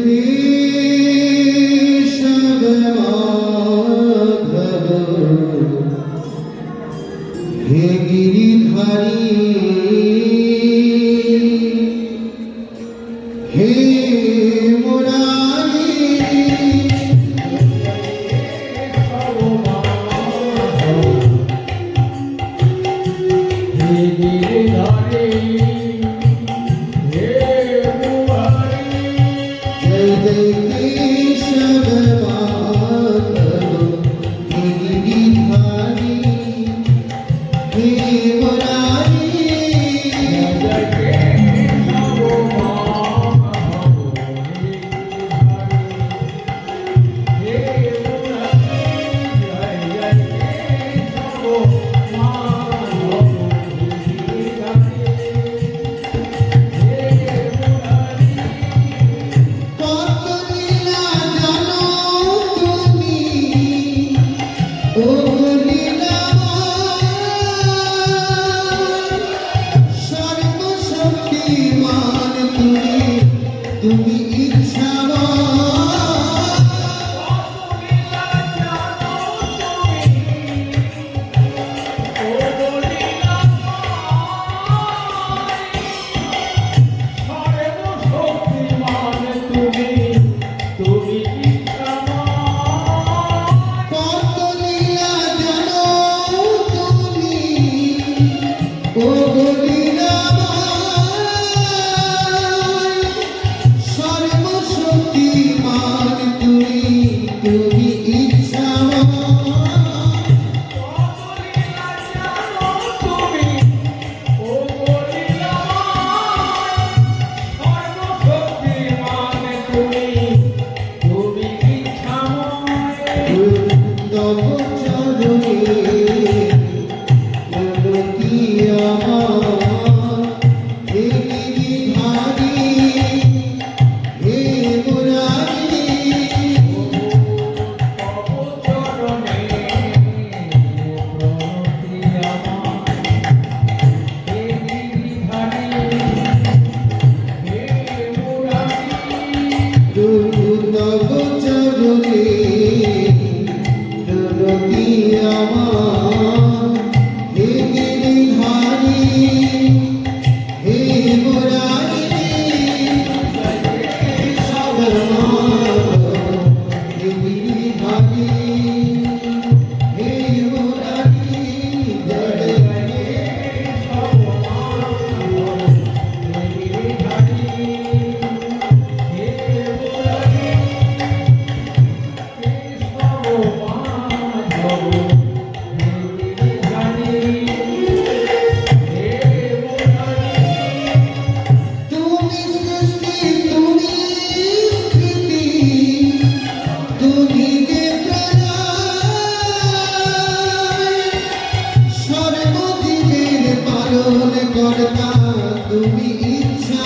केशव माधव हे गिरिधारी हे मुरारी हे गिरिधारी जय जय केशव माधव हे गिरिधारी हे मुरारी जय केशव माधव हे मुरारी जय केशव माधव তুমি ইচ্ছা তুমি ইচ্ছা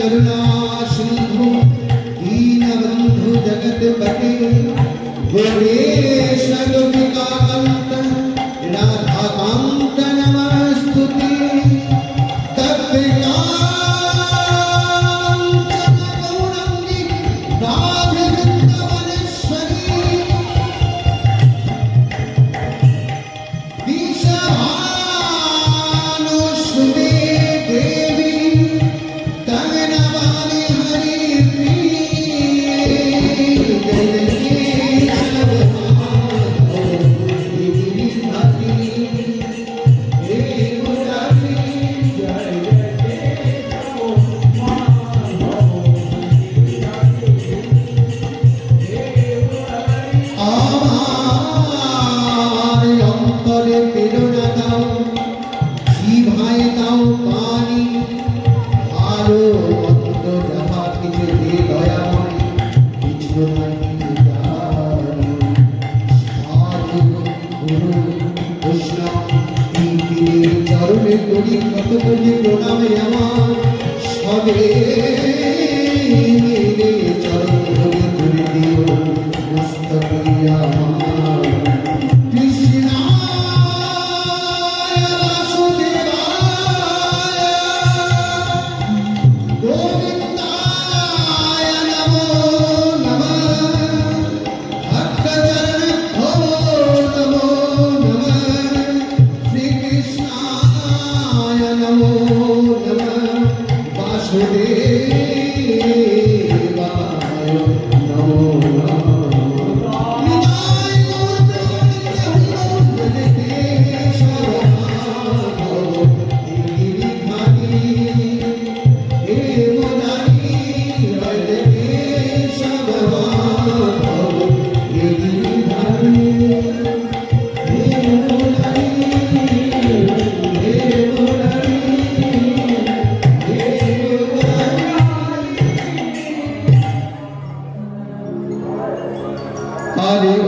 करुणा सिंधु दीनबंधु जगतपते गोपेश गोपिकान्त राधाकान्त नमस्तुते প্রণামে আমার সবে চরণ ধরে ধরে দিও মস্তকে আমার কৃষ্ণায় বাসুদেবায় গোবিন্দায় নমো নমঃ ভক্তচরণভ্যো নমো নমঃ শ্রীকৃষ্ণায় নমো নমঃ বাসুদেবায় নমো নমঃ Hare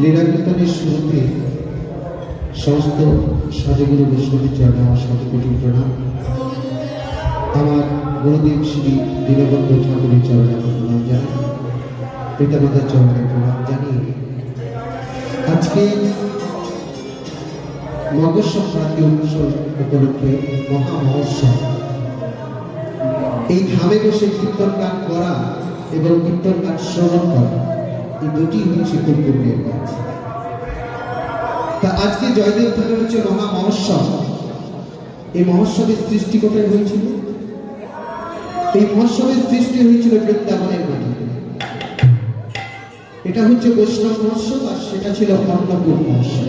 লীলা কীর্তনের শুরুতে সমস্ত সাধুগুরু বৈষ্ণবের চরণে আমার শতকোটি প্রণাম। আমার গুরুদেব শ্রী দীনবন্ধু ঠাকুরের চরণে আমার প্রণাম জানাই, পিতামাতার চরণে প্রণাম জানিয়ে আজকে মকর সংক্রান্তি উৎসব উপলক্ষে মহা মহোৎসব, এই ধামে বসে কীর্তন গান করা এবং কীর্তন গান শ্রবণ করা, এই দুটি হচ্ছে খুব পুণ্যের কাজ। তা আজকে জয়দেব ধামে হচ্ছে মহা মহোৎসব। এই মহোৎসবের সৃষ্টি কোথায় হয়েছিল? এই মহোৎসবের সৃষ্টি হয়েছিল বৃন্দাবনের মাটিতে। এটা হচ্ছে বৈষ্ণব মহোৎসব, আর সেটা ছিল অন্নকূট মহোৎসব।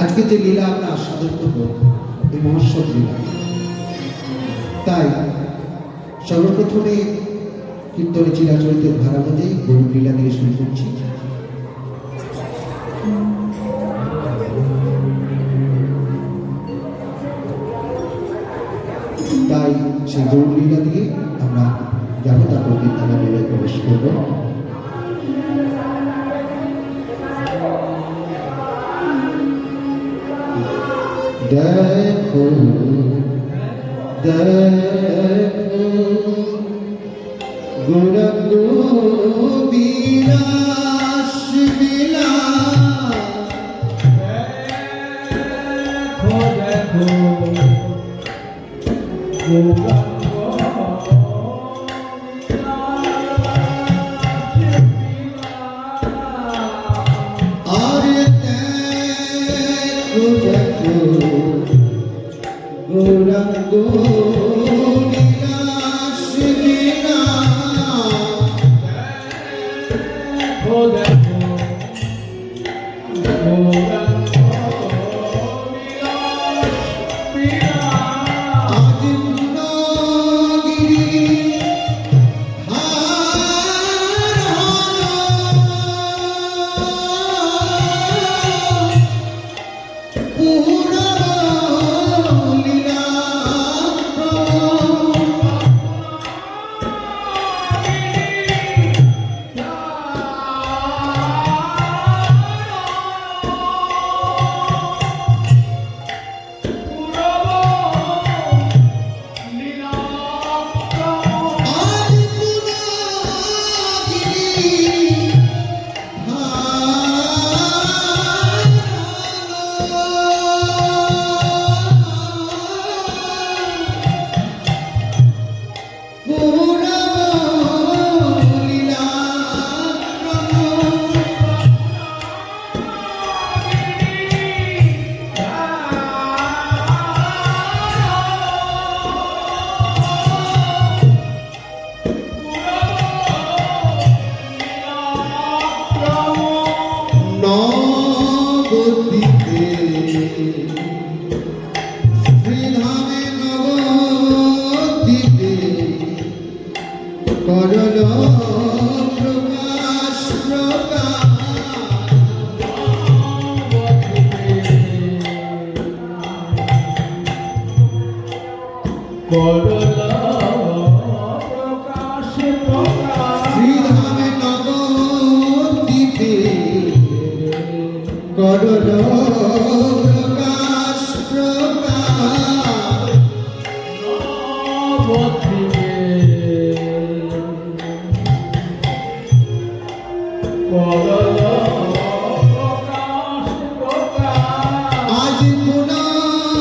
আজকে যে লীলা আমরা আস্বাদন করব, এই মহোৎসব লীলা। তাই সর্বপ্রথমে কীর্তনে চিরাচরিত ধারা অনুযায়ী গরুর লীলা দিয়ে শুরু করছি। তাই সেই গৌরলীলা দিয়ে আমরা যাবো, তারপর বিদ্যালয় মেলায় প্রবেশ করবো। দেখো দেখো গৌরাঙ্গ বিলাস লীলা, দেখো দেখো আরে দেখো দেখো গৌরাঙ্গ বিলাস লীলা, দেখো দেখো গৌরাঙ্গ বিলাস লীলা। আজ গুণগিরি নবদ্বীপে শ্রীধামে নবদ্বীপে করল প্রকাশ শ্রীধামে নবদ্বীপে করল প্রকাশ নবদ্বীপে করল প্রকাশ। আজ গুণগিরি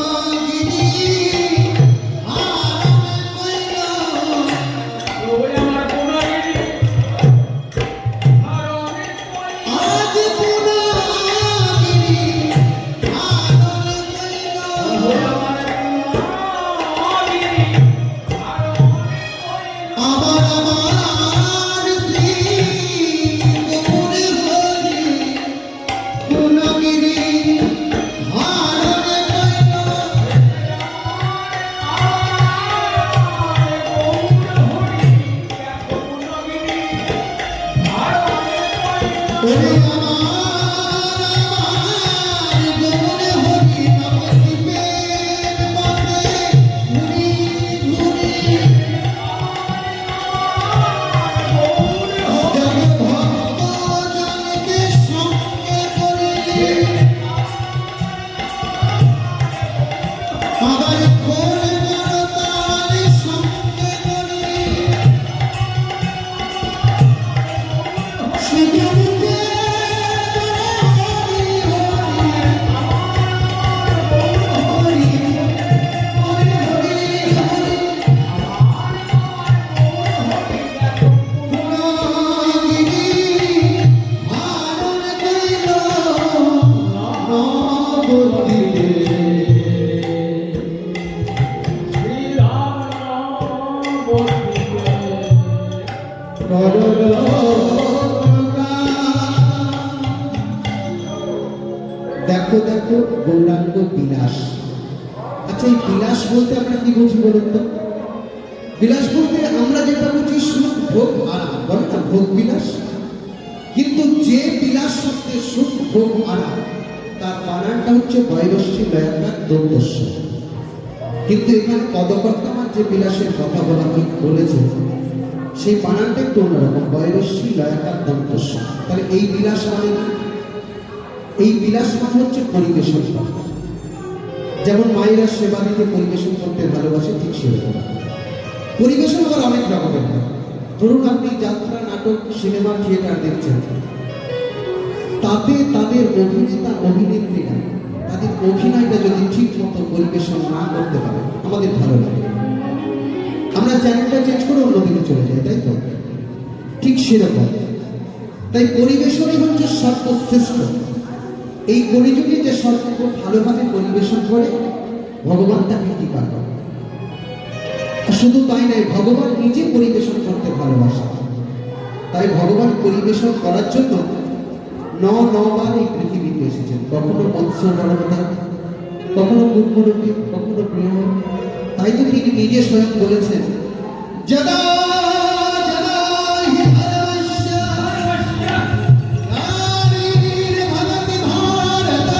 দেখো দেখো গৌরাঙ্গ বিলাস। আচ্ছা, এই বিলাস বলতে আমরা কি বুঝি বলুন তো? বিলাস বলতে আমরা যেটা বুঝি সুখ ভোগ আরাম, বলে না ভোগ বিলাস। কিন্তু যে বিলাস শব্দে সুখ ভোগ আরাম, তার বানানটা হচ্ছে বয়বশ্রী লয়াকার দন্তস্ব। কিন্তু এখানে পদকর্তা যে বিলাসের কথা বলেছে সেই বানানটা একটু অন্যরকম, বয়রস্যি লয়াকার দন্তস্য। তাহলে এই বিলাস মানে কি? এই বিলাস মানে হচ্ছে পরিবেশন করা। যেমন মায়েরা সেবা দিতে পরিবেশন করতে ভালোবাসে, ঠিক সেরকম পরিবেশন আবার অনেক রকমের হয়। ধরুন আপনি যাত্রা, নাটক, সিনেমা, থিয়েটার দেখছেন, তাতে তাদের অভিনেতা অভিনেত্রীরা তাদের অভিনয়টা যদি ঠিক মতো পরিবেশন না করতে পারে আমাদের ভালো লাগে, আমরা চ্যানেলটা চেঞ্জ করে অন্যদিকে চলে যাই, তাই তো? ঠিক সেরকম তাই পরিবেশনই হচ্ছে সর্বশ্রেষ্ঠ। এই কলিযুগে যে সর্ব ভালোভাবে পরিবেশন করে ভগবান তাকে কৃপা করে। শুধু তাই নয়, ভগবান নিজে পরিবেশন করতে ভালোবাসে। তাই ভগবান পরিবেশন করার জন্য নবার এই পৃথিবীতে এসেছেন। কখনো মৎস্য অবতার, কখনো কুকুরকে, কখনো প্রিয়। তাই তো তিনি নিজে স্বয়ং বলেছেন, যদা যদা হি ভারতস্য নারীর ভগতি ভারত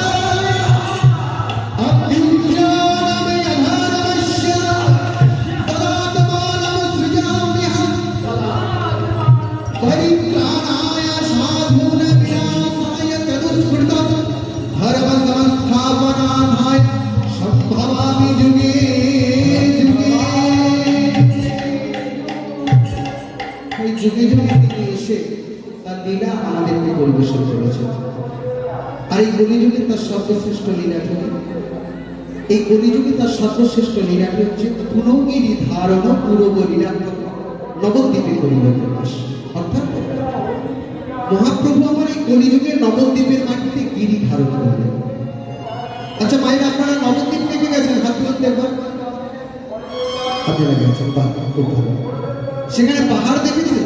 অভ্যুত্থানম যথার্থস্য তদাত্মানম সৃজাম্যহম পরিত্রাণায় সাধূনাং বিনাশায় তদুস্মৃতম ধর্ম সংস্থাপনায় সম্ভবামি যুগে যুগে। এই যুগে যুগে তিনি এসে তার লীলা আমাদেরকে পরিবেশন করেছেন। আর এই কলিযুগে তার সর্বশ্রেষ্ঠ লীলাটি, এই কলিযুগে তার সর্বশ্রেষ্ঠ লীলাটি হচ্ছে পুনগিরি ধারণ পূরব লীলা নবদ্বীপে করিল প্রকাশ। অর্থাৎ মহাপ্রভু আমার এই কলিযুগে নবদ্বীপের মাটিতে গিরি ধারণ করলেন। আচ্ছা মায়েরা, আপনারা নবদ্বীপ থেকে গেছেন? হাত তুলতে একবার। আপনারা গেছেন, বাহ, খুব ভালো। সেখানে পাহাড় দেখেছেন?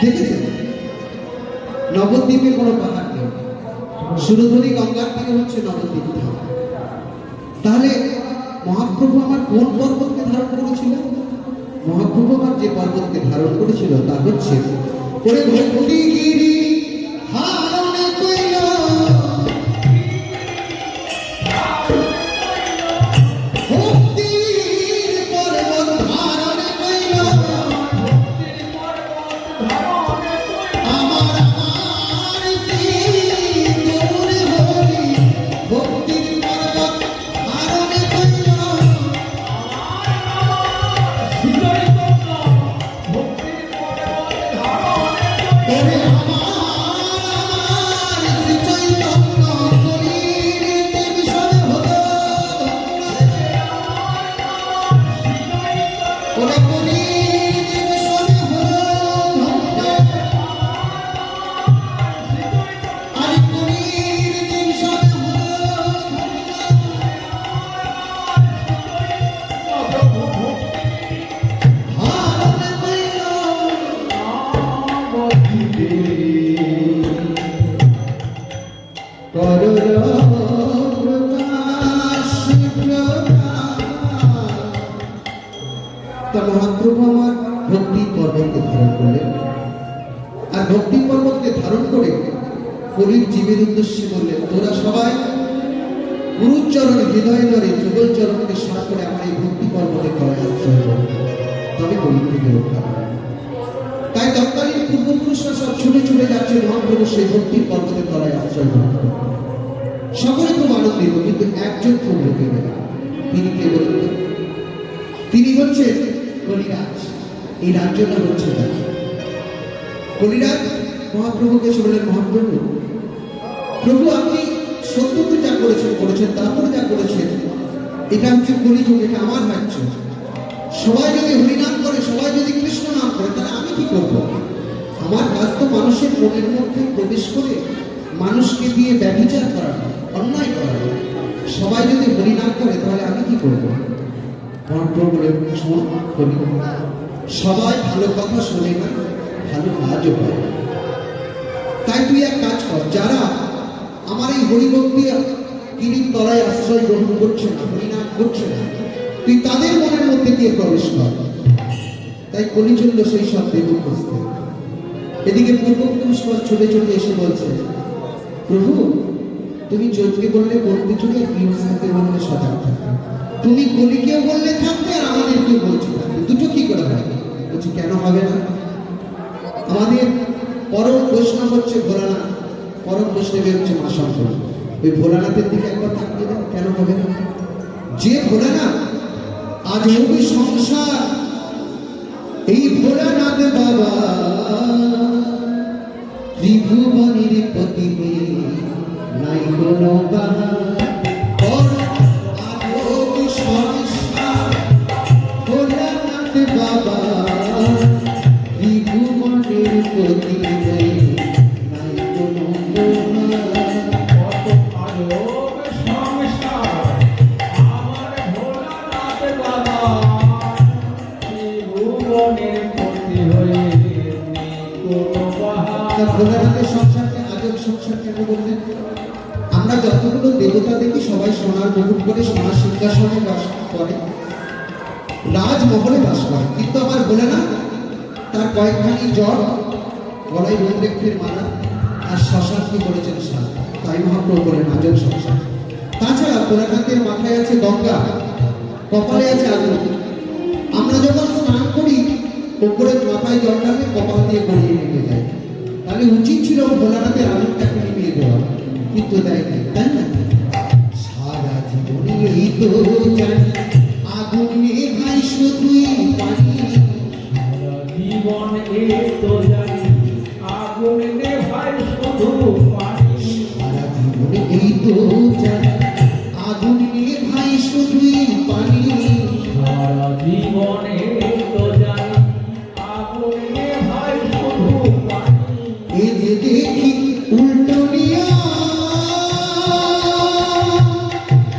দেখেছেন? নবদ্বীপে কোনো পাহাড় নেই, সুরধুরি গঙ্গার তীরে হচ্ছে নবদ্বীপ ধাম। তাহলে মহাপ্রভু আমার কোন পর্বতকে ধারণ করেছিল? মহাপ্রভু আমার যে পর্বতকে ধারণ করেছিল তা হচ্ছে ওরে ভক্তিগিরি ধারণ কইল, ভক্তির পর্বত ধারণ কইল, আমার আমার শ্রী গৌর হরি ভক্তির পর্বত ধারণ কইল। ওরে আমার শ্রী চৈতন্য কলির দেবীশন হলো, ওরে কলির দেবীশন হলো ধন্য, আরে কলির দেবীশন হলো ধারণ কইল মহাপ্রভু আমার ভক্তি পর্বতকে ধারণ করলেন। আর ভক্তি পর্বতকে ধারণ করে কলির জীবের উদ্দেশ্যে বললেন, তোরা সবাই গুরুর চরণে হৃদয় ধরে যুগল চরণকে সার করে আমার এই ভক্তি পর্বতে করায় আশ্রয় করবে, তবে কলির থেকে রক্ষা পাবে। তাই তৎকালীন পূর্বপুরুষরা সব ছুটে ছুটে যাচ্ছে মহাপ্রভু সেই ভক্তির পর্বতের তলায় আশ্রয় গ্রহণ করতে। সকলে খুব আনন্দিত, কিন্তু একজন খুব ঢুকে গেল। তিনি কে বলুন? তিনি হচ্ছেন কলিরাজ। এই রাজ্যটা হচ্ছে তার। কলিরাজ মহাপ্রভুকে বললেন, মহাপ্রভু, প্রভু আপনি সত্যতে যা করেছেন, তারপরে যা করেছেন, এটা হচ্ছে কলিযুগ, এটা আমার রাজ্য। সবাই যদি হরিনাম করে, সবাই যদি কৃষ্ণ নাম করে, তাহলে আমি কি করবো? আমার কাজ তো মানুষের মনের মধ্যে প্রবেশ করে মানুষকে দিয়ে ব্যভিচার করানো, অন্যায় করানো। সবাই যদি হরিনাম করে তাহলে আমি কি করবো? মহাপ্রভু বলেন, সবাই ভালো কথা শোনে না, ভালো কাজও করে। তাই তুই এক কাজ কর, যারা আমার এই হরিভক্তি গিরির তলায় আশ্রয় গ্রহণ করছে না, হরিনাম করছে না, তুই তাদের মনের মধ্যে গিয়ে প্রবেশ কর। তাই কলি চলল সেই সব দেব খুঁজতে। এদিকে পূর্বপুরুষগণ ছুটে ছুটে এসে বলছে, প্রভু তুমি যোগকে বললে বলতে চলে, গৃহস্থকে বললে সজাগ থাকবে। তুমি কলিকেও বললে থাকবে আর আমাদেরকেও বলছো থাকবে, দুটো কি করে হয়? বলছি কেন হবে না? আমাদের পরম বৈষ্ণব হচ্ছে ভোলানাথ, পরম বৈষ্ণবের হচ্ছে মা শঙ্কর। ওই ভোলানাথের দিকে একবার তাকিয়ে দেন, কেন হবে না? যে ভোলানাথ আজ ওই সংসার, এই ভোলানাথ বাবা ত্রিভুবনের পতি হয়ে নাই কোনো ভোলানাথ বাবা ত্রিভুবনের পতি হয়ে নাই কোনো ভোলানাথের সংসারকে আজব সংসার কেন বললেন? আমরা যতগুলো দেবতা দেখি সবাই সোনার মুকুট করে সোনার সিংহাসনে বাস করে, রাজমহলে বাস করে, কিন্তু আমার ভোলানাথ তার কয়েকখানি জ্বর, গলায় রুদ্রাক্ষের মালা আর শ্মশান কি করেছেন সার, তাই মহাপ্রভু বলেন আজব সংসার। তাছাড়া ভোলানাথের মাথায় আছে গঙ্গা, কপালে আছে আগুন। আমরা যখন স্নান করি উপরে মাথায় জল ঢালে, কপাল দিয়ে গড়িয়ে নেমে যায়। তাহলে উচিত ছিল ভোলানাথের আগুনটাকে নিভিয়ে দেওয়া, কিন্তু দেয় নাই, তাই না? সারা জীবনে এই তো জানি আগুন নেভাই শুধুই পানি, সারা জীবন এই তো জানি আগুন নেভাই শুধু পানি, সারা জীবনে এই তো জানি আগুন নেভাই শুধুই পানি, সারা জীবন এই তো জানি আগুন নেভাই শুধু পানি। এই যে দেখি উল্টো নিয়া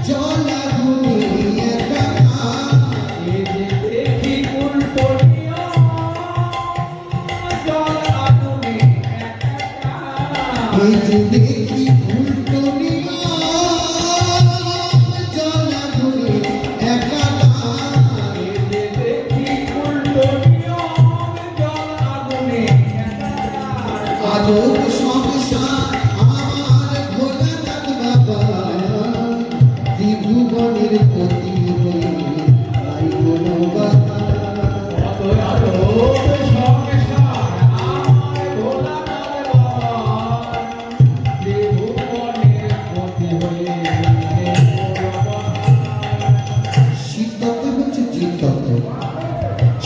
জল আগুনে একাকার, এই যে দেখি উল্টো নিয়ম, জল আগুনে একাকার। এই যে দেখি উল্টো নিয়া জল আগুনে একাকার, এই যে দেখি উল্টো নিয়ম, জল আগুনে একাকার। আজব সংসার আমার ভোলানাথ বাবা ত্রিভুবনের পতি হয়ে নাই কোনো বাধা। কত আলোক সংসার আমার ভোলানাথ বাবা, ত্রিভুবনের পতি হয়ে শিবতত্ত্ব হচ্ছে জীবতত্ত্ব।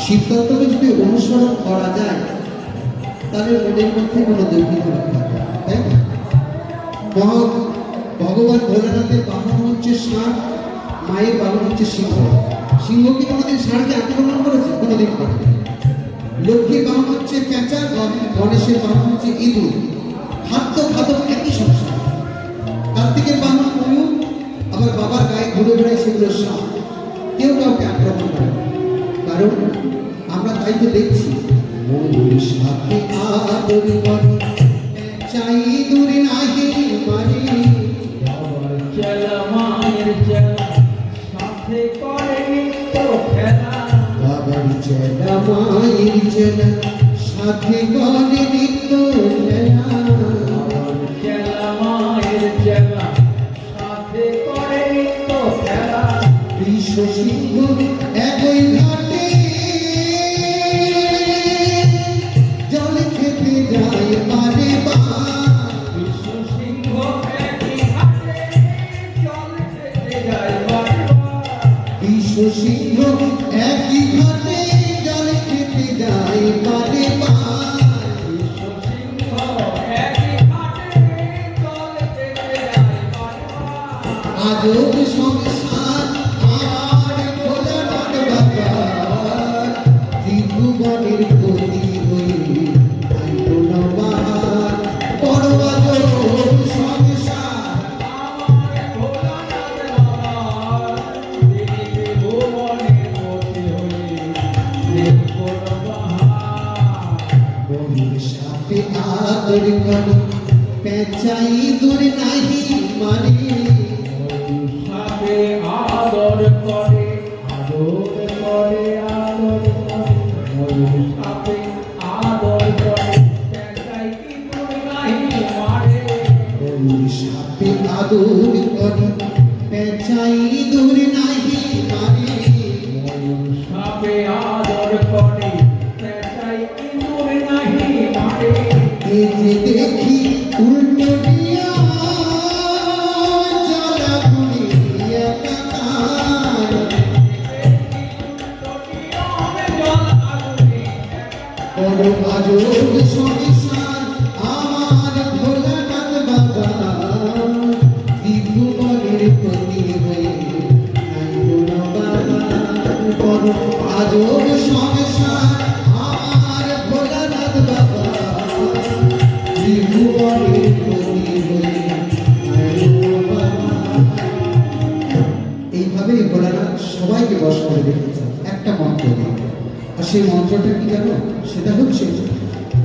শিবতত্ত্বকে যদি অনুসরণ করা যায় তাহলে মনের মধ্যে কোনো দুর্বৃত্ত থাকে না, তাই না? ভগবান ভোলানাথের বাহন হচ্ছে ষাঁড়, মায়ের বাহন হচ্ছে সিংহ। সিংহ কি কোনোদিন ষাঁড়কে আক্রমণ করেছে? কোনোদিন করেনি। লক্ষ্মীর বাহন হচ্ছে পেঁচা, গণেশের বাহন হচ্ছে ইঁদুর। খাদ্য খাদক একই সংসার। কার্তিকের বাহন ময়ূর, আবার বাবার গায়ে ঘুরে বেড়ায় সেগুলো সাপ। কেউ কাউকে আক্রমণ করে না, কারণ আমরা তাই তো দেখছি ময়ূর সাথে আদর করে, চাই দূরে নাহি মারি, বাবার চেলা মায়ের চেলা সাথে করে নিত্য খেলা, বাবার চেলা মায়ের চেলা সাথে করে নিত্য খেলা, বাবার চেলা মায়ের চেলা সাথে করে নিত্য খেলা। বিশ্ব সিংহ একই ঘাটে জল খেতে যায় বারে বার, বিশ্ব সিংহ একই ঘাটে জল খেতে যায় বারবার। বিশ্ব সিংহ একই ঘাটে জল খেতে যায় বারে বার। বিশ্ব সিংহ একই ঘাটে জল খেতে যায় বারবার। আজব সংসার আমার ভোলানাথ বাবা ত্রিভুবনের পতি হয়ে নাই কোনো বাহার। বড় আজব সংসার আমার ভোলানাথ বাবা, তিনি ত্রিভুবনের পতি হয়ে নেই কোনো বাহার। বহির সাথে আদর করে, পেঁচাই দূর নাহি মারি, সাথে আদর করে, আদর করে, আদর করে, ময়ূর সাথে আদর করে, পেঁচাই কি তোর নাহি মারে। বহির সাথে আদর করে, পেঁচাই ইঁদুর নাহি মারে ময়ূর সাপে আদর করে পেঁচাই ইঁদুর নাহি মারে এই যে দেখি উল্টো দিয়া জ্বালা পুড়িয়া কাকার বড় আজব সংসার আমার ভোলানাথ বাবা ত্রিভুবনের পতি হয়ে নাই কোনো বাবা বড় আজব সংসার আমার ভোলানাথ বাবা ত্রিভুবনের পতি হয়ে নাই কোনো বাবা। এইভাবে ভোলানাথ সবাইকে বশ করে রেখেছে একটা মন্ত্র দিয়ে। আর সেই মন্ত্রটা কি জানো? সেটা হচ্ছে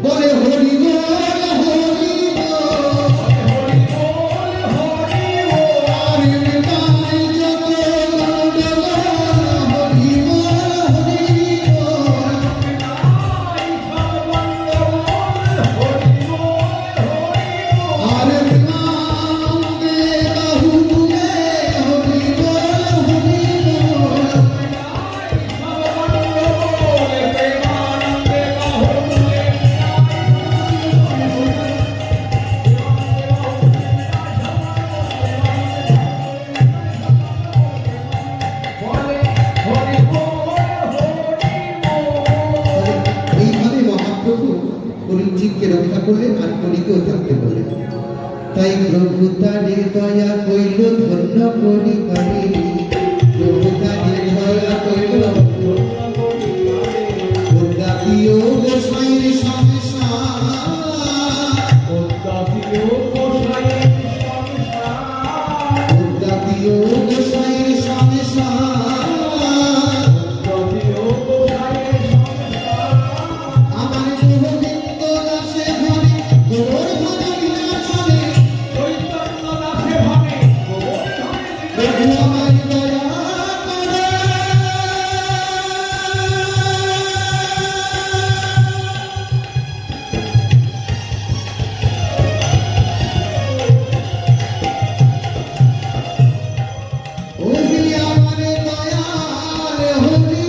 বলে হরি বল হরি বল হরি বল হরি বল আর নিতাই যত গৌর হরি বল হরি বল নাই সর্বঙ্গ হরি বল হরি বল আর প্রেমানন্দে বাহু তুলে হরি বল হরি বল এইভাবে মহাপ্রভু কলিযুগকে রক্ষা করলেন আর কলিকেও থাকতে বললেন। তাই প্রভু তারে দয়া কইল ধন্য করিবারে প্রভু তারে দয়া কইল প্রিয় গোসাইর সংসার প্রিয় গোসাইর সংসার আমার গোবিন্দ দাসে ঘরে গোর ভজনী না চলে প্রভু আমার দয়া করে ওহি আমার দয়াল হরি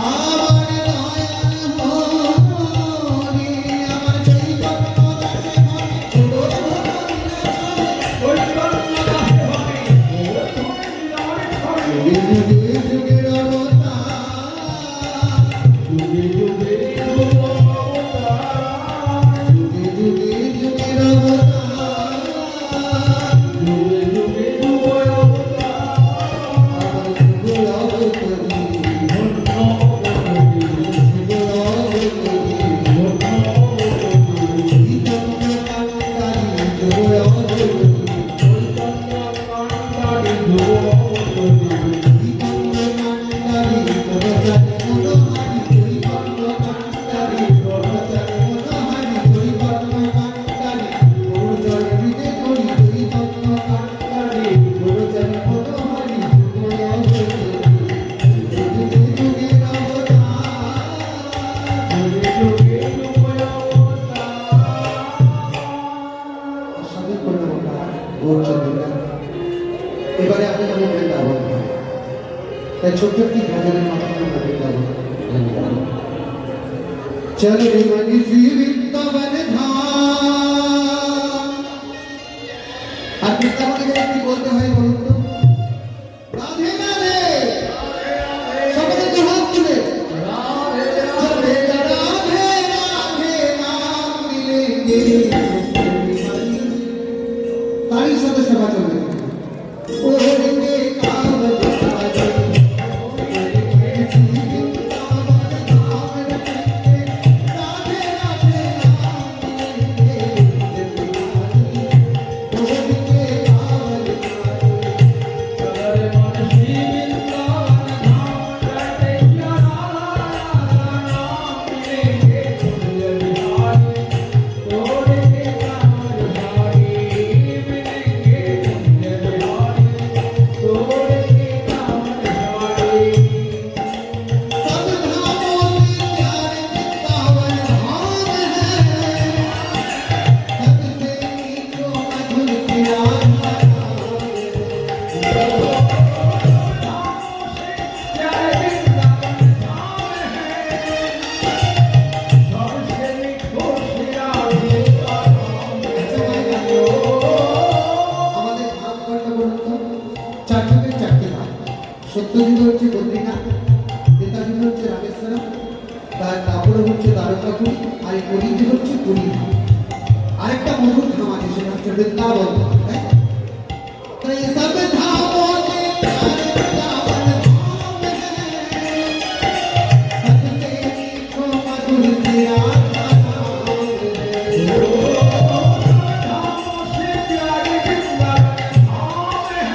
আমার দয়াল হরি আমার চৈতন্য দাসে ঘরে গোর ভজনী না চলে যুগে যুগের অবতার যুগে যুগের অবতার আমার যুগল অবতারি যুগল অবতারি চৈতন্য কান্তারি যুগল অবতারি এবারে আপনি যেমন বৃন্দাবন তাই ছোট্ট একটি ভজনের মাধ্যমে আমরা বৃন্দাবন চল রে মনি শ্রী বৃন্দাবন ধাম। আর বৃন্দাবনে গেলে কি বলতে হয় বলুন তো? রাধে রাধে সকলে তো হাত তুলে চলে রাধে রাধে নাম মিলেঙ্গে তারই সাথে সেবা চলবে। ওরে কামদ রাধে রাধে রাধে সত্যজিৎ হচ্ছে বদ্রীনাথ, নেতাজি হচ্ছে রামেশ্বরম, তারপরে হচ্ছে দ্বারকাপুরী, আর এই কলিজি হচ্ছে পুরী। আরেকটা মধুর ধাম আছে, সেটা হচ্ছে বৃন্দাবন। তাই তো এই সব ধামों में प्यारे वृंदावन धाम है, सबसे मीठो मधुर तेरा नाम है। धामों से प्यारे वृंदावन धाम है,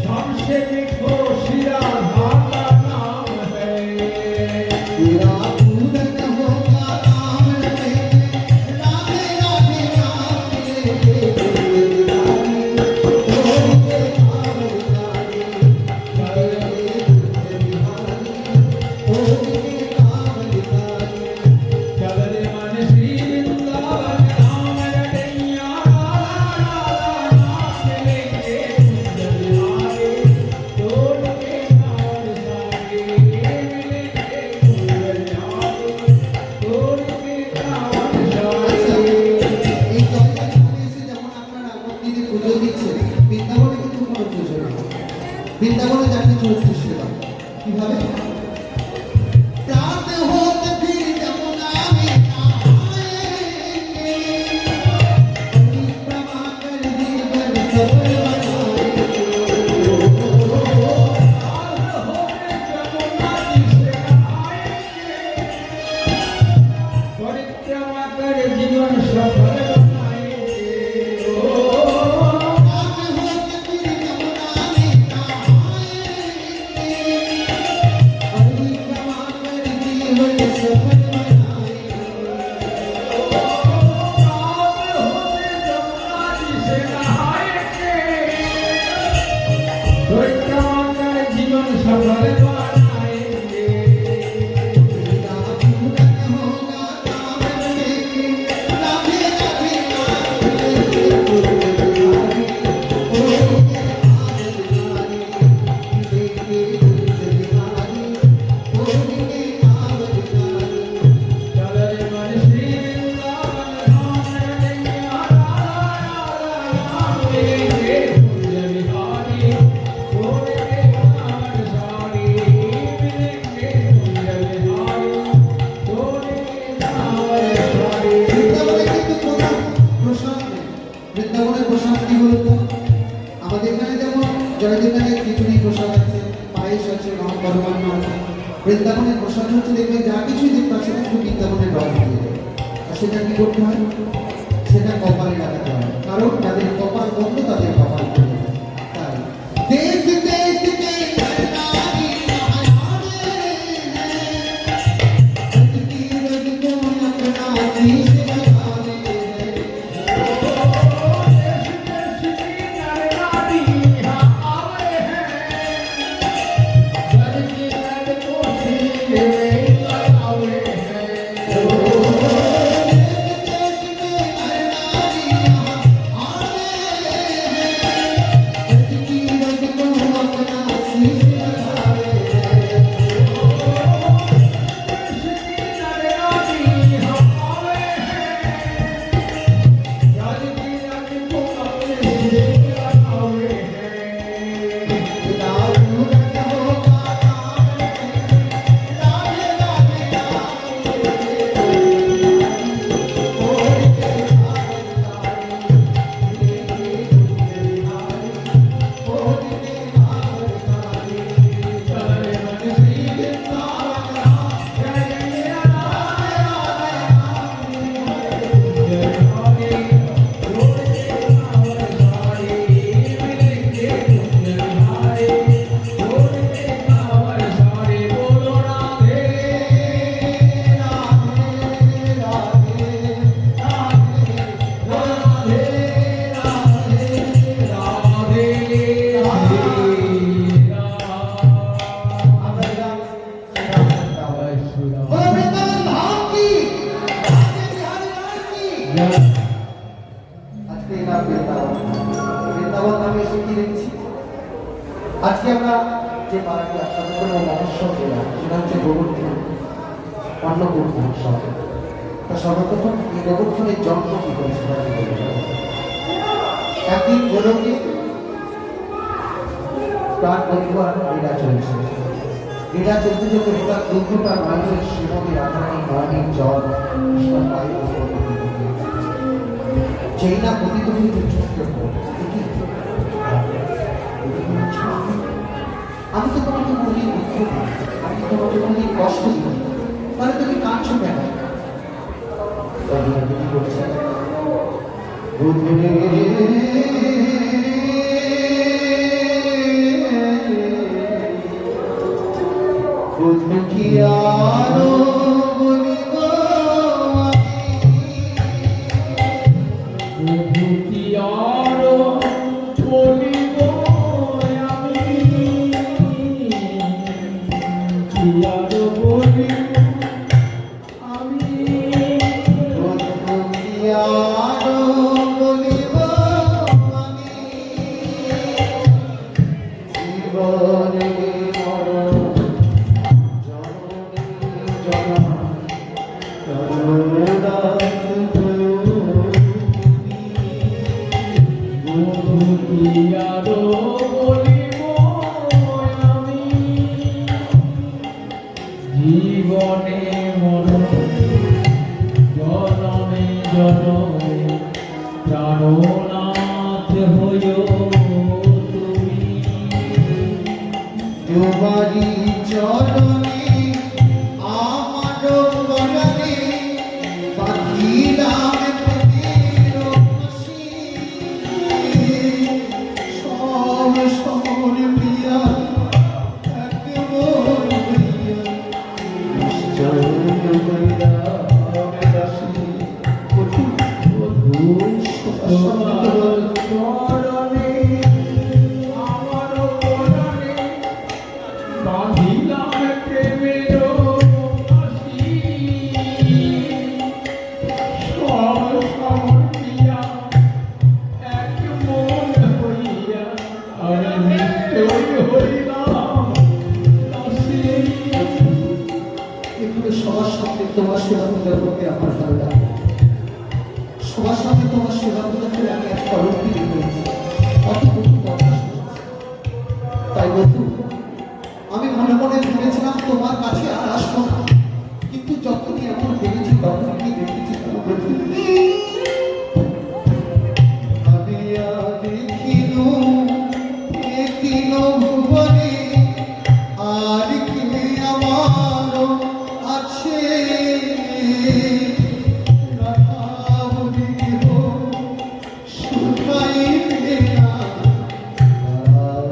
सबसे मीठो श्री राधा का नाम है। तेरा पूरन होगा नाम लेके, राधे राधे नाम लेके, चल रे मन श्री वृंदावन धाम रटैया, राधा नाम लेके कुंज बिहारी, तोड़ के नार सारे मिलेंगे कुंज बिहारी, तोड़ के नार सारे। এই জয়গানে এসে যেমন আপনারা মন্দিরে পুজো দিচ্ছেন, বৃন্দাবনে কিন্তু কোনো পুজো নেই। বৃন্দাবনে যা কিছু হচ্ছে সেবা কিভাবে প্রাণ হোত ফির যমুনা में नहाएंगे, परिक्रमा कर जीवन सफल बनाएंगे। परिक्रमा कर जीवन सफल बनाएंगे। प्राण होत फिर जमुना में नहाएंगे, परिक्रमा कर जीवन सफल बनाएंगे। परिक्रमा कर जीवन सफल बनाएंगे। तेरा पूरन होगा नाम लेके, राधे राधे नाम लेके, कुंज बिहारी, ओ लेके कुंज बिहारी, ओ लेके नाम बिहारी। चल रे मन श्री वृंदावन धाम रटैया, राधा नाम लेके कुंज बिहारी, तोड़ के नार सारे मिलेंगे कुंज बिहारी, तोड़ के नार सारे। বৃন্দাবনে কিন্তু কোনো প্রসাদ নেই। বৃন্দাবনের প্রসাদ কি বলতো? আমাদের এখানে যেমন জয়দেবানের খিচুড়ি প্রসাদ আছে, পায়েস আছে, পরমান্ন আছে। বৃন্দাবনের প্রসাদ হচ্ছে দেখবেন যা কিছুই দেখতে পাচ্ছে কিন্তু বৃন্দাবনের রস দিয়ে দেয়। আর সেটা কি করতে হয়? সেটা কপালে লাগাতে হয়, কারণ তাদের কপাল বন্ধ, তাদের কপাল খুলে যায়। তাই দেশ দেশ के नरनारी महाराणे हैं, रजती रज को अपना शीश लगाने हैं। আজকে এটা বৃন্দাবন, বৃন্দাবন নামে এসে কি দেখছি? আজকে আমরা যে পাড়াটি আস্বাদন করবো মহোৎসব মেলা, সেটা হচ্ছে গোবর্ধন অন্নকূট মহোৎসব। তা সর্বপ্রথম এই গোবর্ধনের জন্ম কি করে সেটা আমি বলবো। একদিন গোলকে প্রাণ পরিবার ক্রীড়া চলছে। ক্রীড়া চলতে চলতে হঠাৎ দুর্ঘটনা মানুষের শ্রীমতী রাধারানী নয়নের জল তার পায়ের উপর পতিত হয়েছে। যেই না পতিত হয়েছে চোখে পড়ে। আমি তো তোমাকে বলি দুঃখ দিই, আমি তোমাকে বলি কষ্ট দিই, তাহলে তুমি কাঁদছো কেন? কবি বলছে কি আরো বলিব কি আরো বলিব আমি, কি আরো বলিব আমি, কি আরো বলিব আমি জীবনে মরণ কি আরো বলিব আমি, জীবনে মরণ জনমে জনমে প্রাণনাথ হইও তুমি। তোমারি চরণে আমার বদনে বাঁধিলাম প্রেমের ফাঁসি। সব সমর প্রিয়া এক মন হইয়া নিশ্চয় হইয়া হবে দাসী। তোমার চরণে আমার বদনে বাঁধিলাম প্রেমের ফাঁসি। সব সমর প্রিয়া এক মন হইয়া আর নিশ্চয় হইলাম দাসী। এগুলো সবার সামনে তোমার সেবা পূজা করতে আমার ভালো লাগে। সবার সামনে তোমার সেবা পূজা করে আমি এক কলঙ্কি দেখেছি, অত বহু কথা শুনেছি। তাই বন্ধু, আমি মনে মনে ভেবেছিলাম তোমার কাছে আর আসবো না, কিন্তু যখনই এমন ভেবেছি তখনই দেখেছি তুমি বন্ধু। ভাবিয়া দেখিনু এ তিন ভুবনে আর কি আমার আছে। রাধাবলি দেহ শুকাইবে না আর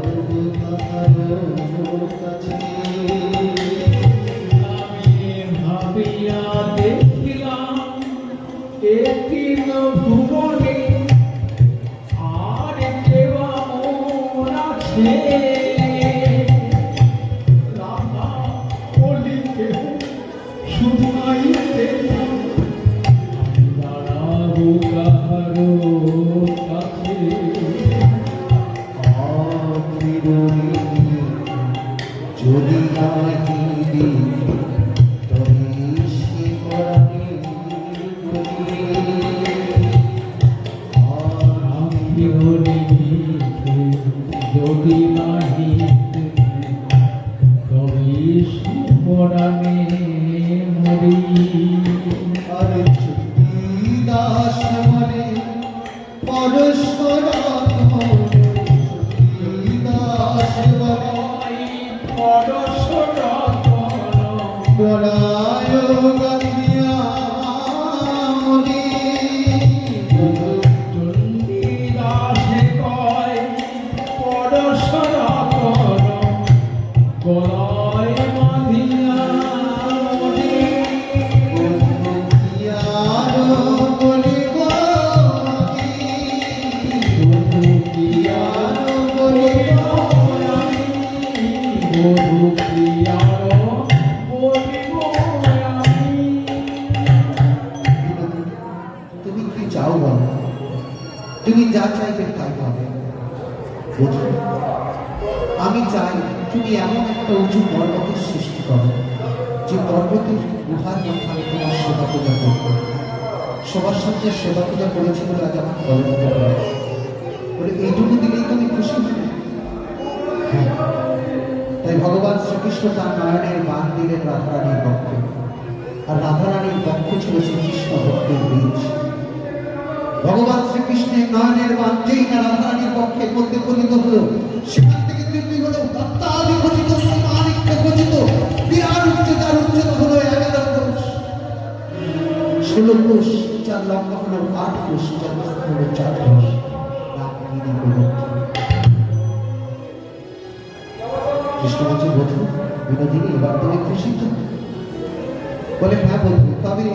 তাহার কাছে। আমি ভাবিয়া দেখিলাম এ তিন ভুবনে আর কেবা মন আছে। রাধা বলি কেহ শুনাইতে না, আমি দাঁড়াবো কাহারো কাছে। যদি নাহি তবে সে পরাণে আমি হরি যদি নাহি তবে সুপরাণে মরি। আর চুক্তি দাস মনে পরস্পর দাস মনে বড়ায় গান্ধিয়া মনে চণ্ডীদাসে কয় পরশরা কর গলায় বাঁধিয়া মনে। আরো বলিব আমি, কি আরো বলিব আমি বধূ প্রিয়ার বলিব আমি। তুমি কি চাও বলো? তুমি যা চাইবে তাই পাবে। বুঝো, আমি চাই তুমি এমন একটা উঁচু পর্বতের সৃষ্টি করো, যে পর্বতের গুহার মধ্যে আমি তোমার সেবা পূজা করবো। সবার সাথে সেবা পূজা করেছি বলে আজ আমার কলঙ্ক হয়েছে। বলে এইটুকু দিলেই তুমি খুশি হবে? তাই ভগবান শ্রীকৃষ্ণ তার নয়নের বাণ দিলেন রাধারানীর পক্ষে, আর রাধারানীর পক্ষ ছিল শ্রীকৃষ্ণ ভক্তের বীজ। ভগবান শ্রীকৃষ্ণের নয়নের বাণ যেই না রাধারানীর পক্ষে প্রতিফলিত হলো, সেখান থেকে তৈরি হলো অত্যাদি খচিত মানিক্য খচিত বিরাট উচ্চতার উচ্চতা হলো 11 কোষ, 16 কোষ, যার লম্বা হলো 8 কোষ, যার বিস্তার হলো 4 কোষ। রামগিরি গোলক কৃষ্ণ বলছে, বধূ বিনোদিনী, এবার তুমি খুশি তো? বলে হ্যাঁ বন্ধু, তবে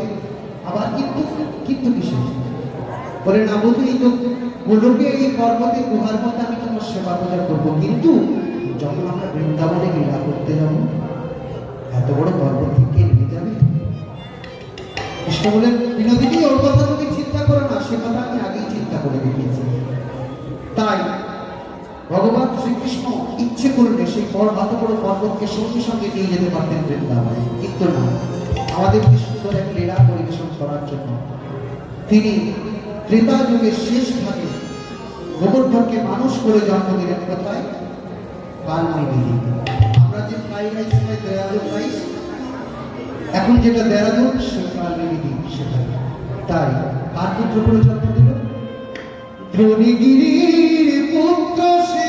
আবার কিন্তু কিন্তু কিসের? বলে না বধূ, এই তো গোলকে এই পর্বতে গুহার মধ্যে আমি তোমার সেবা পূজা করবো, কিন্তু যখন আমরা বৃন্দাবনে লীলা করতে যাবো, এত বড় পর্বত থেকে নিয়ে যাবে? কৃষ্ণ বলেন, বিনোদিনী ওর কথা তুমি চিন্তা করো না, সে কথা আমি আগেই চিন্তা করে দেখিয়েছি। তাই ভগবান শ্রীকৃষ্ণ ইচ্ছে করলে সেই এত বড় পর্বতকে সঙ্গে সঙ্গে নিয়ে যেতে পারতেন বৃন্দাবনে, কিন্তু না, আমাদের কি সুন্দর এক লীলা পরিবেশন করার জন্য তিনি ত্রেতা যুগের শেষ ভাগে গোবর্ধনকে মানুষ করে জন্ম দিলেন। কোথায়? কালনিবিদি। আমরা যে ফ্রাইড রাইস খাই, দেরাদুন রাইস, এখন যেটা দেরাদুন, সে কালনিবিদি সেখানে। তাই কার পুত্র করে জন্ম দিল? দ্রোণীগিরির পুত্র সে।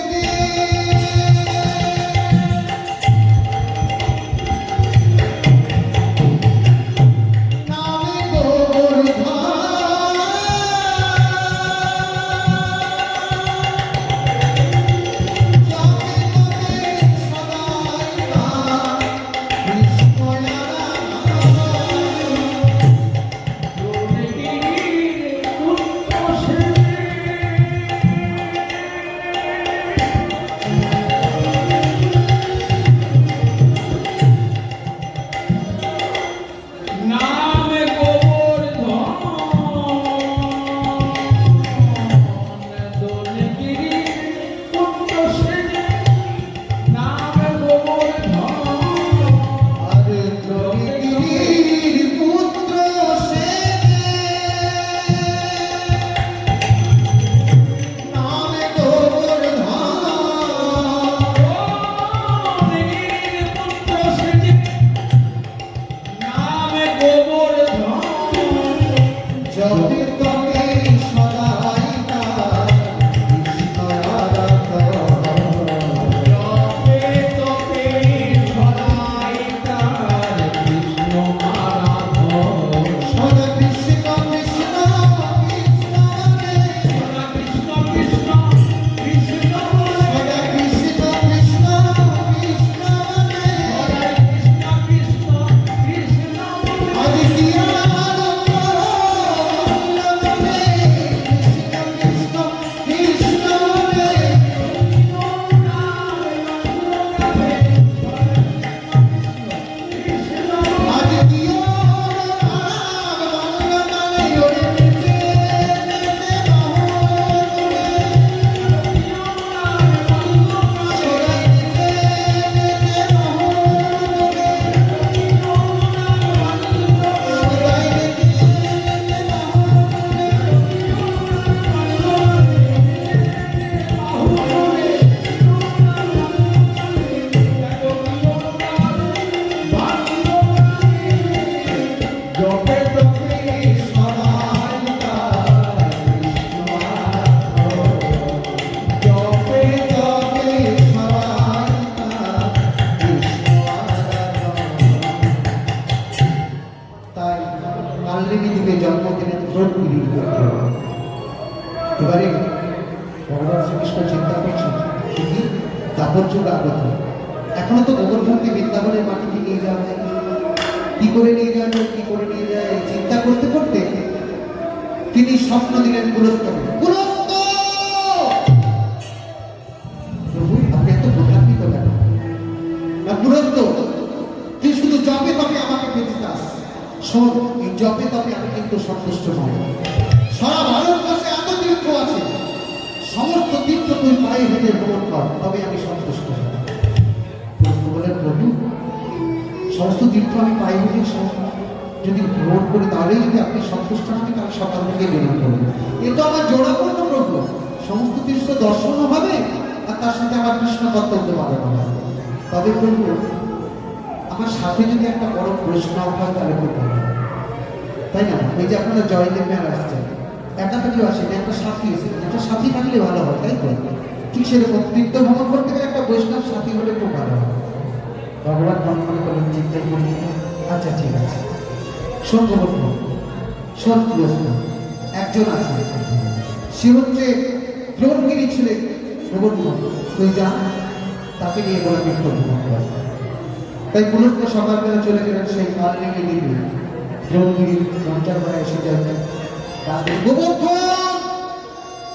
এবারে ভগবান শ্রীকৃষ্ণ চিন্তা করছেন, কি দাপত্য আগত, এখনো তো গোবর্ধনকে বৃন্দাবনের মাটিতে নিয়ে যাওয়া হয়নি, কি করে নিয়ে যাওয়া যায়, কি করে নিয়ে যায়, চিন্তা করতে করতে তিনি স্বপ্ন দিলেন কুলস্তকে। কুলস্ত, প্রভু আপনি এত প্রধান্বিত কেন? না কুলস্ত, তুই শুধু জপে তবে আমাকে পেতে চাস। শোন, এই জপে তবে আমি কিন্তু সন্তুষ্ট নই। সারা ভারতবর্ষে এত তীর্থ আছে, সমস্ত তীর্থ তুই পায়ে হেঁটে ভ্রমণ কর, তবে আমি সন্তুষ্ট হই। বলেন, প্রভু সমস্ত তীর্থ আমি পায়ে হেঁটে যদি ভ্রমণ করি, তাহলে যদি আপনি সন্তুষ্ট হন, তাহলে সকাল থেকে বেরিয়ে পড়বো। এ তো আমার জোড়াপূর্ণ প্রভু, সমস্ত তীর্থ দর্শনও হবে আর তার সাথে আমার কৃষ্ণ কর্তব্য পালন হয়। তবে প্রভু, আমার সাথে যদি একটা বড় বৈষ্ণব হয় তাহলে খুব ভালো হয়। তাই না? এই যে আপনারা জয়দেব মেলা আসছেন, একা থেকেও আসেন, একটা সাথী এসেছেন, একটা সাথী থাকলে ভালো হয়, তাই তো? ঠিক সেরকম তীর্থ ভ্রমণ করতে গেলে একটা বৈষ্ণব সাথী হলে খুব ভালো হয়। ভগবান মনে করলেন, চিন্তাই করি, আচ্ছা ঠিক আছে, শোন গোবর্ধন, শোন প্রশ্ন, একজন আছে, সে হচ্ছে দ্রোণগিরি ছেলে গোবর্ধন, তুই যা, তাকে নিয়ে বলে তীর্থ ভ্রমণ কর। তাই পুরুষ তো সকালবেলা চলে গেলেন সেই কাল লেগে দিবি দ্রৌপদী মঞ্চার ঘরে এসে যাবেন। গোবর্ধন,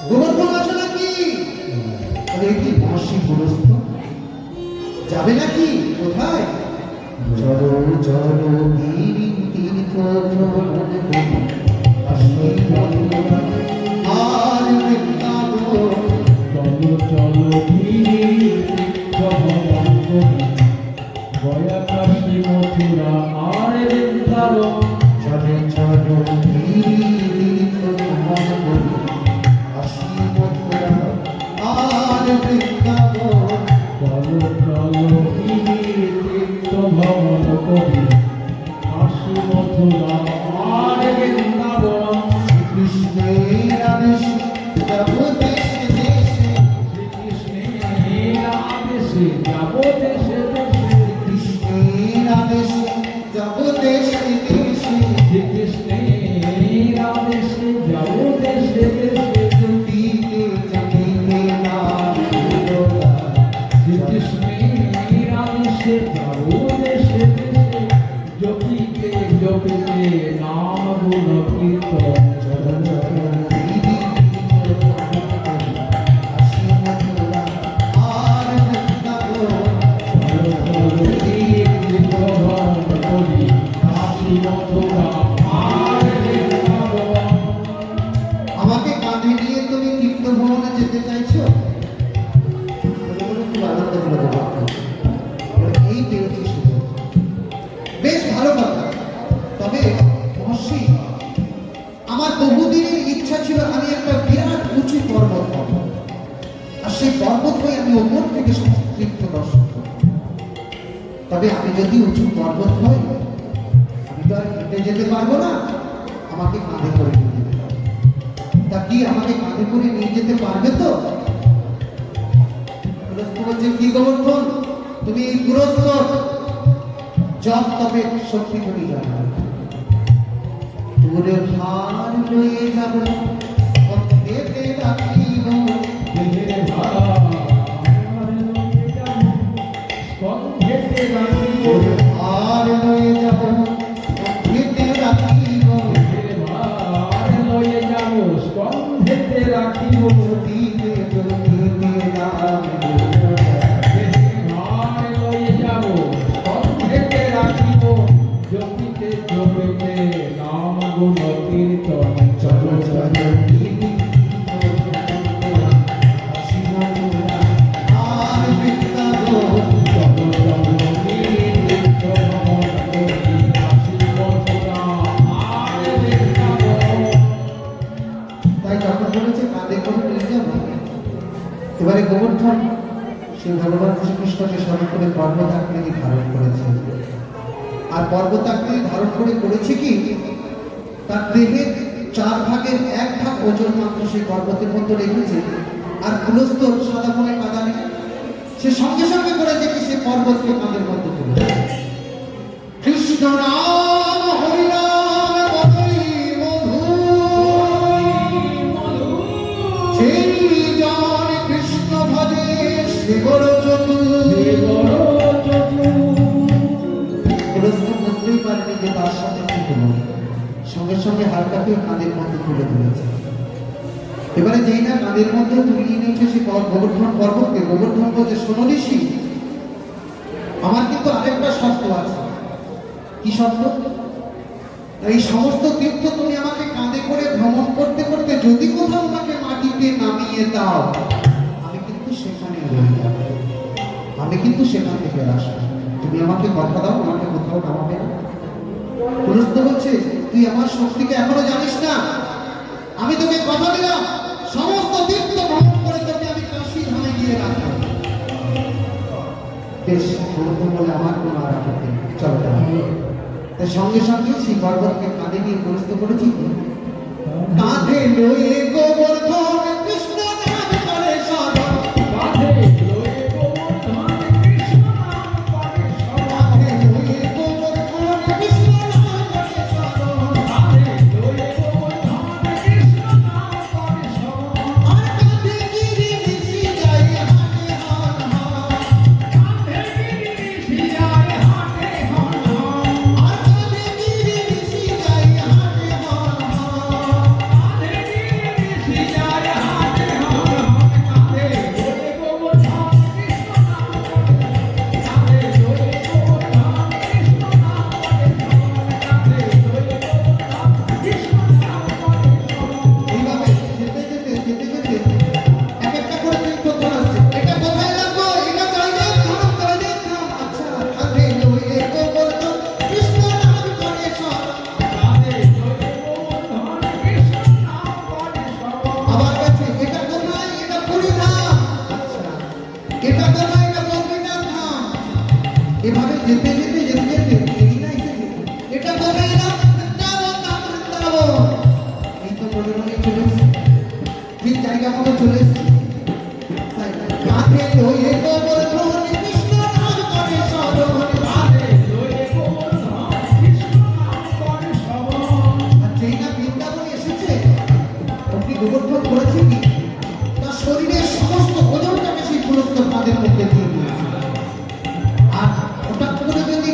গোবর্ধন আছে নাকি? আরে কি মহর্ষি পুরুষ তো যাবে নাকি? কোথায়? চলো চলো গিরি তীর্থ ভ্রমণ করি, আসি মথুরা আর বৃন্দাবন। চলো চলো গিরি তীর্থ ভ্রমণ করি, গয়া কাশী মথুরা আর বৃন্দাবন। চলো চলো গিরি তীর্থ ভ্রমণ করি, আসি মথুরা আর বৃন্দাবন। চলো চলো গিরি তীর্থ ভ্রমণ করি, কাশী মথুরা আর বৃন্দাবন। কৃষ্ণের আদেশে যাব দেশে দেশে, শ্রীকৃষ্ণের আদেশে যাব দেশে দেশে, কৃষ্ণের আদেশে যাব দেশে দেশে। শ্রীকৃষ্ণের আদেশে যাব দেশে দেশে, জপিতে জপিতে নাম ভোলা, শ্রীকৃষ্ণের আদেশে যাব দেশে দেশে, জপিতে জপিতে নাম গুণ কীর্তন। চলো চলো গিরি তীর্থ ভ্রমণ করি, আসি মথুরা আর বৃন্দাবন। চলো চলো তীর্থ ভ্রমণ করি, কাশী মথুরা আর বৃন্দাবন। আমাকে কাঁধে নিয়ে তুমি তীর্থ ভ্রমণে যেতে চাইছো? বলে বলে খুব আনন্দ হলো গোবর্ধন। বলে, এই পেয়েছি সুযোগ, বেশ ভালো কথা। তবে মহর্ষি, আমার বহুদিনের ইচ্ছা ছিল আমি একটা বিরাট উঁচু পর্বত হব, আর সেই পর্বত হয়ে আমি ওপর থেকে সমস্ত তীর্থ দর্শন করব। তবে আমি যদি উঁচু পর্বত হই, আমি তো আর হেঁটে যেতে পারবো না, আমাকে কাঁধে করে নিয়ে যেতে হবে। তা কি আমাকে কাঁধে করে নিয়ে যেতে পারবে তো? পুরস্ত বলছে, কি গোবর্ধন, তুমি এই পুরস্কার জপ তবে শক্তি করি জানো, তোরে ভার লয়ে যাব, পথেতে রাখিব, দেহের ভার লয়ে যাব, স্কন্ধেতে রাখিব। তোরে ভার লয়ে যাব, পথেতে রাখিব, দেহের ভার লয়ে যাব, স্কন্ধেতে রাখিব। জপিতে জপিতে নাম ভোলা। দেহের ভার লয়ে যাব, স্কন্ধেতে রাখিব, জপিতে জপিতে নাম গুণ কীর্তন। চলো চলো গিরি তীর্থ ভ্রমণ করি, আসি মথুরা আর বৃন্দাবন। চলো চলো গিরি তীর্থ ভ্রমণ করি, কাশী মথুরা আর বৃন্দাবন। তাই যখন বলেছে কাঁধে করে নিয়ে যাবো, এবারে গোবর্ধন সেই ভগবান শ্রীকৃষ্ণকে স্মরণ করে পর্বতাকৃতি ধারণ করেছে। আর পর্বতাকৃতি ধারণ করে করেছে কি, তার দেহের 4 ভাগের 1 ভাগ ওজন মাত্র সেই পর্বতের মধ্যে রেখেছে, আর পুলস্তর সাদা মনে কাদা নেই। সে সঙ্গে সঙ্গে করেছে কি, সে পর্বতকে কাঁধের মধ্যে তুলে কৃষ্ণ নাম হরিনাম বড়ই মধুর, সেই জন কৃষ্ণ ভজে সে বড় চতুর। পুরস্কার বুঝতেই পারেনি যে তার সাথে কি হলো, সঙ্গে সঙ্গে হালকাকে কাঁধের মধ্যে তুলে ধরেছে। এবারে যেই না কাঁধের মধ্যে তুলিয়ে নিয়েছে সে গোবর্ধন পর্বতকে, গোবর্ধন বলছে, শোনো ঋষি, আমার কিন্তু আরেকটা শর্ত আছে। কি শর্ত? এই সমস্ত তীর্থ তুমি আমাকে কাঁধে করে ভ্রমণ করতে করতে যদি কোথাও আমাকে মাটিতে নামিয়ে দাও, আমি কিন্তু সেখানে রয়ে যাবো, আমি কিন্তু সেখান থেকে আসবো। তুমি আমাকে কথা দাও, আমাকে কোথাও নামাবে না। পুরুষ বলছে, তুই আমার শক্তিকে এখনো জানিস না। আমি তোকে কথা দিলাম, সমস্ত তীর্থ ভ্রমণ করে তোকে আমি কাশী ধামে নিয়ে মিশিয়ে রাখা। বেশ, ওরকম বলে আমার কোনো আর আপত্তি নেই। চলো তাহলে। তাই সঙ্গে সঙ্গে সেই পর্বতকে কাঁধে নিয়ে প্রস্তুত করেছি। কাঁধে লয়ে গোবর্ধন কৃষ্ণ নাম করে সাধন। কাঁধে লয়ে গোবর্ধন কৃষ্ণ নাম করে সাধন। কাঁধে লয়ে গোবর্ধন কৃষ্ণ নাম করে সাধন। কাঁধে লয়ে গোবর্ধন কৃষ্ণ নাম করে সাধন। আর কাঁধে গিরি মিশি যায় হাটে হান হান। কাঁধে গিরি মিশি যায় হাটে হান হান। আর কাঁধে গিরি মিশি যায় হাটে হান হান। কাঁধে গিরি মিশি যায় হাটে হান হান। কাঁধে লয়ে গোবর্ধন কৃষ্ণ নাম করে। কাঁধে লয়ে গোবর্ধন কৃষ্ণ নাম করে সাধন। কাঁধে লয়ে গোবর্ধন কৃষ্ণ নাম করে সাধন। এইভাবে যেতে যেতে যেতে যেতে এক একটা করে তীর্থক্ষণ আসছে। এটা কোথায় লাগবো? এটা জয়দেব ধাম, জয়দেব ধাম। আচ্ছা, কাঁধে লয়ে গোবর্ধন কৃষ্ণ নাম করে সাধন। কাঁধে লয়ে গোবর্ধন কৃষ্ণ নাম করে সাধন। আবার কাছে এটা কোথায়? এটা পুরী ধাম। আচ্ছা, এটা কোথায়? এটা বদ্রীনাথ ধাম। এভাবে যেতে যেতে যেতে যেতে এই না এসেছে। এটা কোথায়? এটা বৃন্দাবন ধাম, বৃন্দাবন। এই তো মনে মনে চলে এসেছে। ঠিক জায়গা মতো চলে এসেছে। তাই কাঁধে লয়ে গোবর্ধন কৃষ্ণ নাম করে সাধন। কাঁধে লয়ে গোবর্ধন কৃষ্ণ নাম করে সাধন। আর যেই না বৃন্দাবন এসেছে, অগ্নি গোবর্ধন করেছে কি? তার শরীরের সমস্ত ওজনটাকে সেই পুরস্কার তাদের মধ্যে দিয়ে দিয়েছে। আর হঠাৎ করে যদি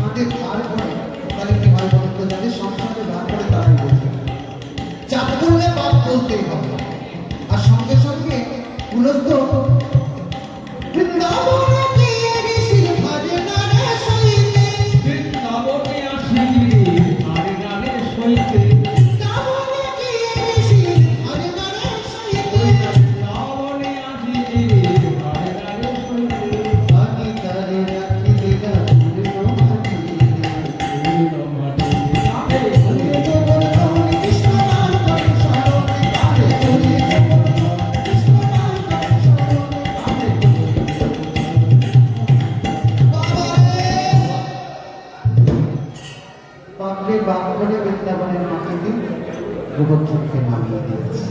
তাদের পার করে, তাহলে কি হয় বলুন তো? যাদের সংসারে বার করে তারাই বলছে চাপ করলে পাপ বলতেই হবে। আর সঙ্গে সঙ্গে পুরস্ক বৃন্দাবনে গিয়ে ঋষির ভজনারে সইতে। বৃন্দাবনে আসিলি আর গানের সইতে। বৃন্দাবনে গিয়ে ঋষির ভজনারে সইতে। বৃন্দাবনে আসিলি আর গানের সইতে। আমি তারে রাখিলে গানের মাঝে। কাঁধে লয়ে গোবর্ধন কৃষ্ণ নাম করে সাধন। কাঁধে লয়ে গোবর্ধন কৃষ্ণ নাম করে সাধন। বাপরে বাপ করে বৃন্দাবনের মাটিতে গোবর্ধনকে নামিয়ে দিয়েছে।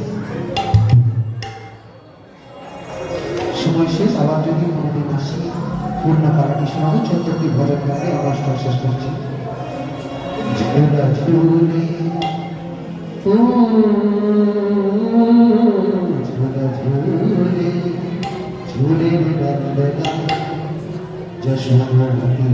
সময় শেষ। আবার যদি কোনোদিন আসি পূর্ণ পারাটি শোনাবো। 14টি ভজন গানে আবার শেষ করছি। ঝোলা ঝুলে ও ঝোলা ঝুলে ঝুলে নন্দনা যশোমতি